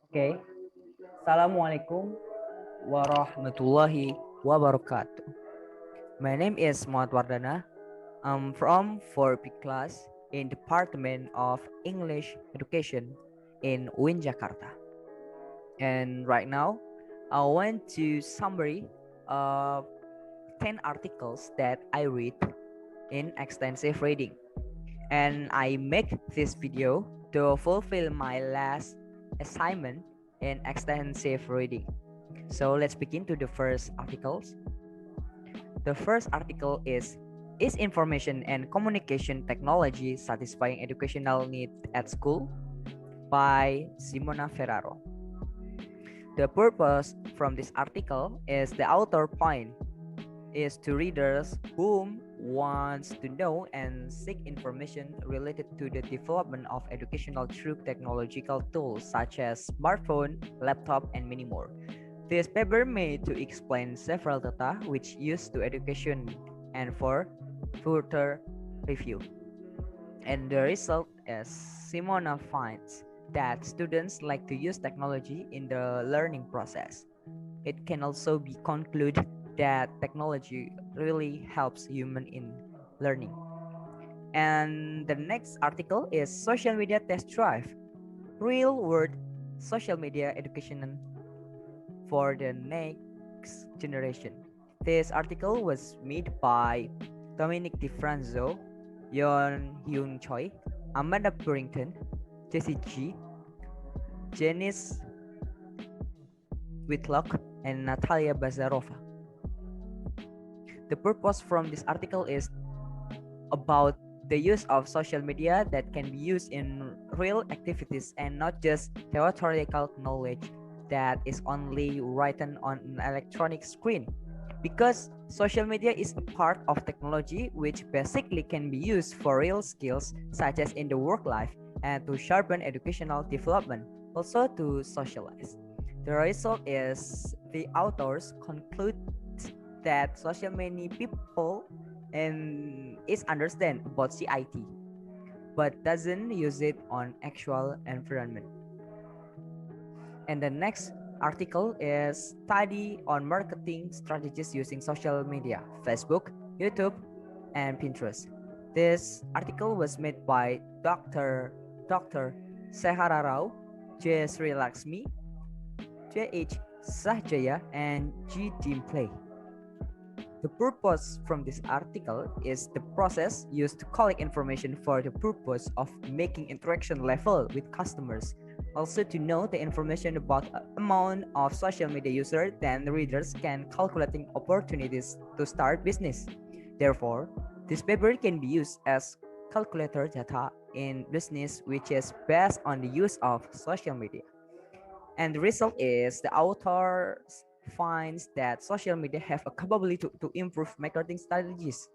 Okay. Assalamualaikum warahmatullahi wabarakatuh. My name is Mohamad Wardana. I'm from 4P class in Department of English Education in UIN Jakarta. And right now, I want to summary of 10 articles that I read in extensive reading. And I make this video to fulfill my last assignment in extensive reading. So let's begin to the first articles. The first article is information and communication technology satisfying educational need at school by Simona Ferraro. The purpose from this article is the author point is to readers whom wants to know and seek information related to the development of educational through technological tools such as smartphone, laptop, and many more. This paper made to explain several data which used to education and for further review. And the result is Simona finds that students like to use technology in the learning process. It can also be concluded that technology really helps human in learning. And the next article is social media test drive, real world social media education for the next generation. This article was made by Dominic DiFranzo, Yon Hyun Choi, Amanda Burrington, Jessie G, Janice Whitlock, and Natalia Bazarova. The purpose from this article is about the use of social media that can be used in real activities and not just theoretical knowledge that is only written on an electronic screen. Because social media is a part of technology which basically can be used for real skills such as in the work life and to sharpen educational development, also to socialize. The result is the authors conclude that social many people and is understand about CIT but doesn't use it on actual environment. And the next article is study on marketing strategies using social media, Facebook, YouTube, and Pinterest. This article was made by Dr. Sehara Rao, J. Sri Laxmi, J.H. Sahjaya, and G. Dimplay. The purpose from this article is the process used to collect information for the purpose of making interaction level with customers. Also to know the information about amount of social media user, then the readers can calculating opportunities to start business. Therefore, this paper can be used as calculator data in business which is based on the use of social media. And the result is the author finds that social media have a capability to improve marketing strategies.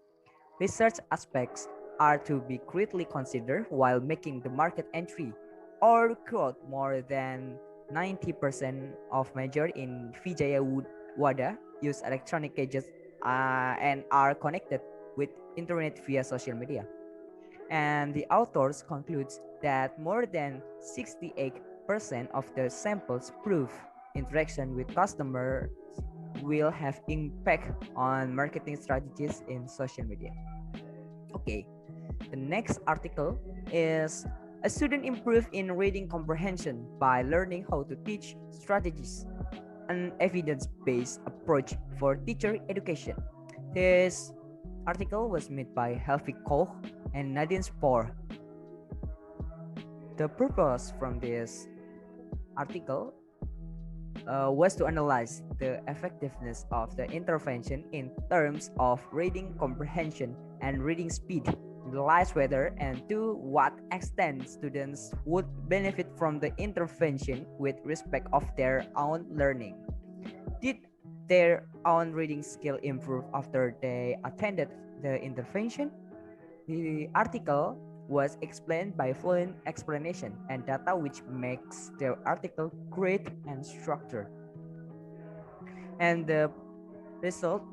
Research aspects are to be greatly considered while making the market entry or growth. More than 90% of major in Vijayawada use electronic gadgets and are connected with internet via social media. And the authors concludes that more than 68% of the samples prove interaction with customers will have impact on marketing strategies in social media. Okay, the next article is a student improve in reading comprehension by learning how to teach strategies, an evidence-based approach for teacher education. This article was made by Helvig Koch and Nadine Spohr. The purpose from this article was to analyze the effectiveness of the intervention in terms of reading comprehension and reading speed, analyze whether and to what extent students would benefit from the intervention with respect of their own learning. Did their own reading skill improve after they attended the intervention? The article was explained by fluent explanation and data which makes the article great and structured. And the result,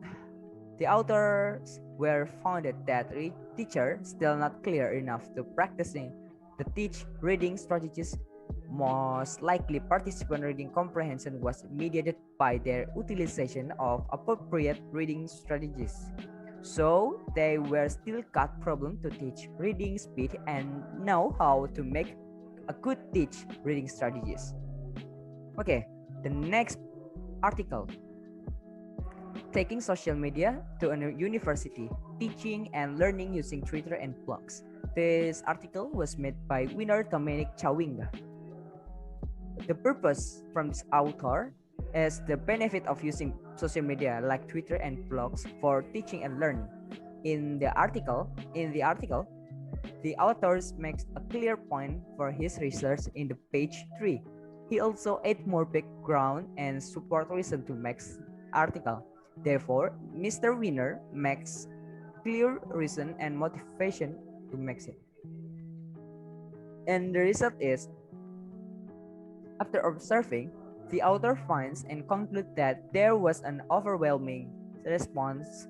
the authors were founded that teacher still not clear enough to practicing the teach reading strategies Most likely, participant reading comprehension was mediated by their utilization of appropriate reading strategies. So they were still got problem to teach reading speed and know how to make a good teach reading strategies. Okay, the next article, taking social media to a university, teaching and learning using Twitter and blogs. This article was made by winner Dominic Chawinga. The purpose from this author is the benefit of using social media like Twitter and blogs for teaching and learning. In the article, the author makes a clear point for his research in the page 3. He also add more background and support reason to Max's article. Therefore, Mr. Winner makes clear reason and motivation to make it. And the result is, after observing, the author finds and concludes that there was an overwhelming response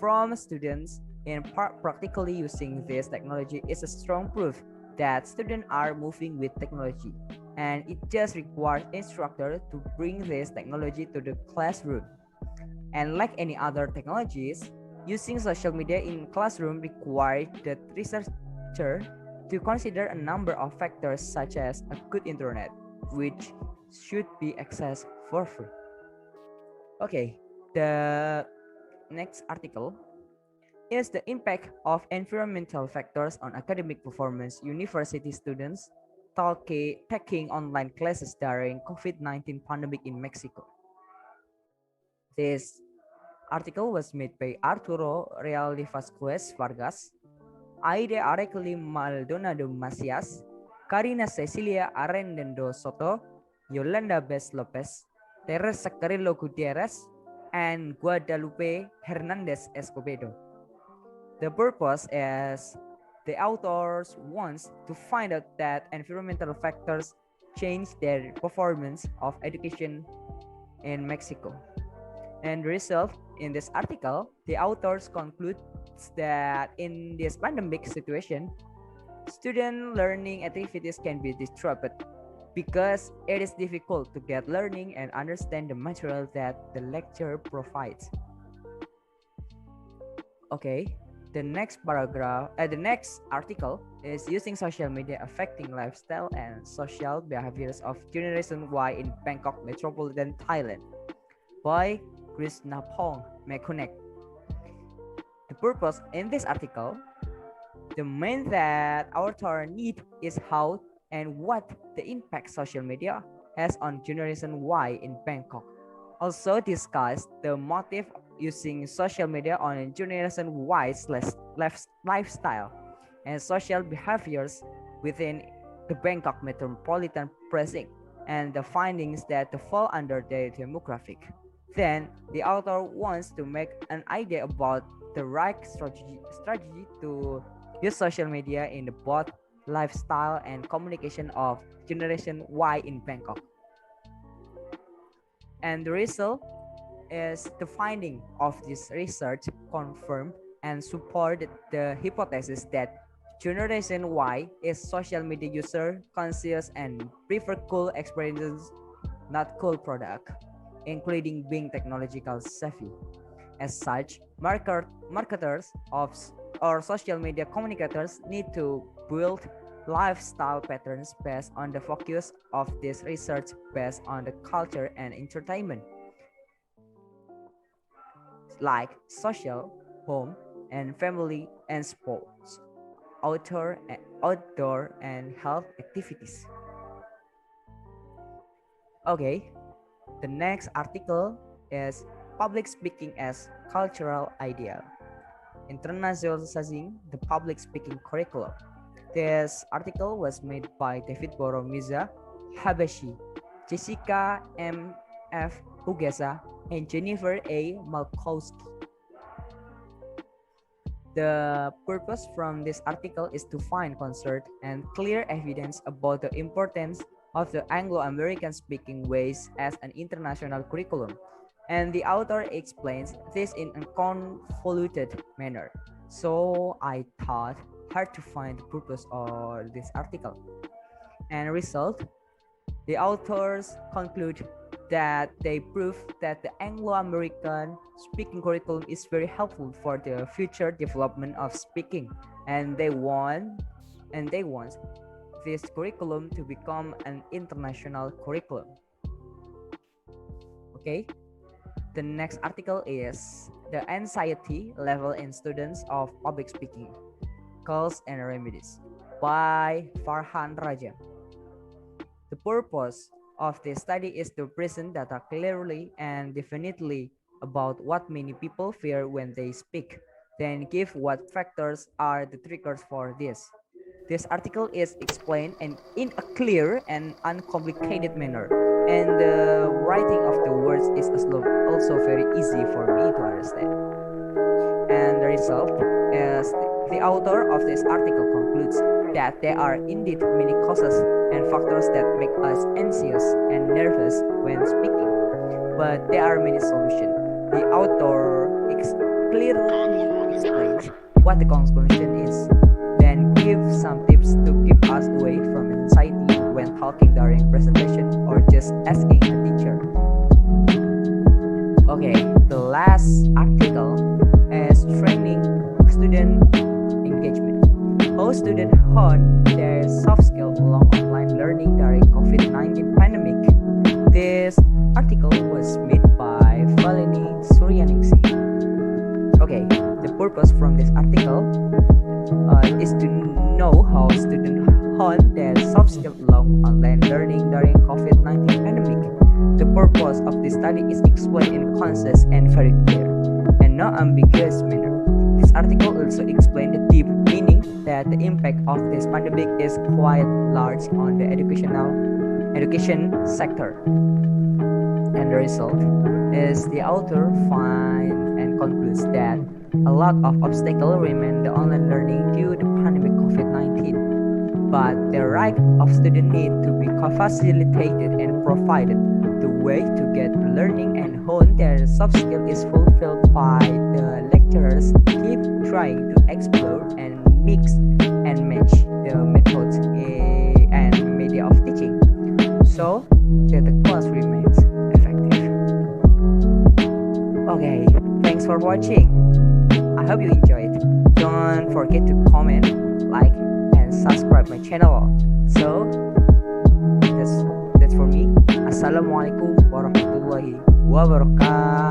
from students in practically using this technology is a strong proof that students are moving with technology, and it just requires instructor to bring this technology to the classroom. And like any other technologies, using social media in classroom requires the researcher to consider a number of factors such as a good internet, which should be accessed for free. Okay, the next article is the impact of environmental factors on academic performance. University students taking online classes during COVID-19 pandemic in Mexico. This article was made by Arturo Real de Vasquez Vargas, Aide Arecli Maldonado Macias, Karina Cecilia Arendendo Soto, Yolanda Bes Lopez, Teresa Carrillo Gutierrez, and Guadalupe Hernandez Escobedo. The purpose is the authors wants to find out that environmental factors change their performance of education in Mexico. And the result in this article, the authors conclude that in this pandemic situation, student learning activities can be disrupted because it is difficult to get learning and understand the material that the lecture provides. Okay, the next article is using social media affecting lifestyle and social behaviors of Generation Y in Bangkok metropolitan Thailand by Krishnapong Mekunek. The purpose in this article, the main that author need is how and what the impact social media has on Generation Y in Bangkok. Also discuss the motive using social media on Generation Y's lifestyle and social behaviors within the Bangkok metropolitan precinct and the findings that fall under the demographic. Then the author wants to make an idea about the right strategy to use social media in the both lifestyle and communication of Generation Y in Bangkok. And the result is the finding of this research confirmed and supported the hypothesis that Generation Y is social media user conscious and prefer cool experiences, not cool product, including being technological savvy. As such, marketers or social media communicators need to build lifestyle patterns based on the focus of this research based on the culture and entertainment, like social, home, and family and sports, outdoor and health activities. Okay, the next article is public speaking as cultural ideal, internationalizing the public speaking curriculum. This article was made by David Boromiza, Habashi, Jessica M. F. Hugesa, and Jennifer A. Malkowski. The purpose from this article is to find concert and clear evidence about the importance of the Anglo-American speaking ways as an international curriculum. And the author explains this in a convoluted manner. So I thought hard to find the purpose of this article. And result, The authors conclude that they prove that the Anglo-American speaking curriculum is very helpful for the future development of speaking, and they want this curriculum to become an international curriculum. Okay, the next article is the anxiety level in students of public speaking, causes and remedies by Farhan Raja. The purpose of this study is to present data clearly and definitely about what many people fear when they speak, then give what factors are the triggers for this. This article is explained in a clear and uncomplicated manner, and the writing of the words is also very easy for me to understand. And the result is the author of this article concludes that there are indeed many causes and factors that make us anxious and nervous when speaking, but there are many solutions. The author clearly explains what the conclusion is, then gives some tips to keep us away from anxiety when talking during presentation or just asking a teacher. Okay, the last article is training student engagement. How students hone their soft skills along online learning during COVID-19 pandemic. This article was made by Valeni Suryaningsi. Okay, the purpose from this article is to know how students hone their soft skills along online learning during COVID-19 pandemic. The purpose of this study is explained in concise and very clear and not ambiguous manner. This article also explains the deep meaning that the impact of this pandemic is quite large on the education sector. And the result is the author finds and concludes that a lot of obstacles remain the online learning due to the pandemic COVID-19, but the right of students need to be facilitated and provided. The way to get learning and hone their soft skill is fulfilled by the lecturers keep trying to explore and mix and match the methods and media of teaching so that the class remains effective. Okay, thanks for watching. I hope you enjoyed. Don't forget to comment, like, and subscribe my channel. So that's for me. Assalamualaikum warahmatullahi wabarakatuh.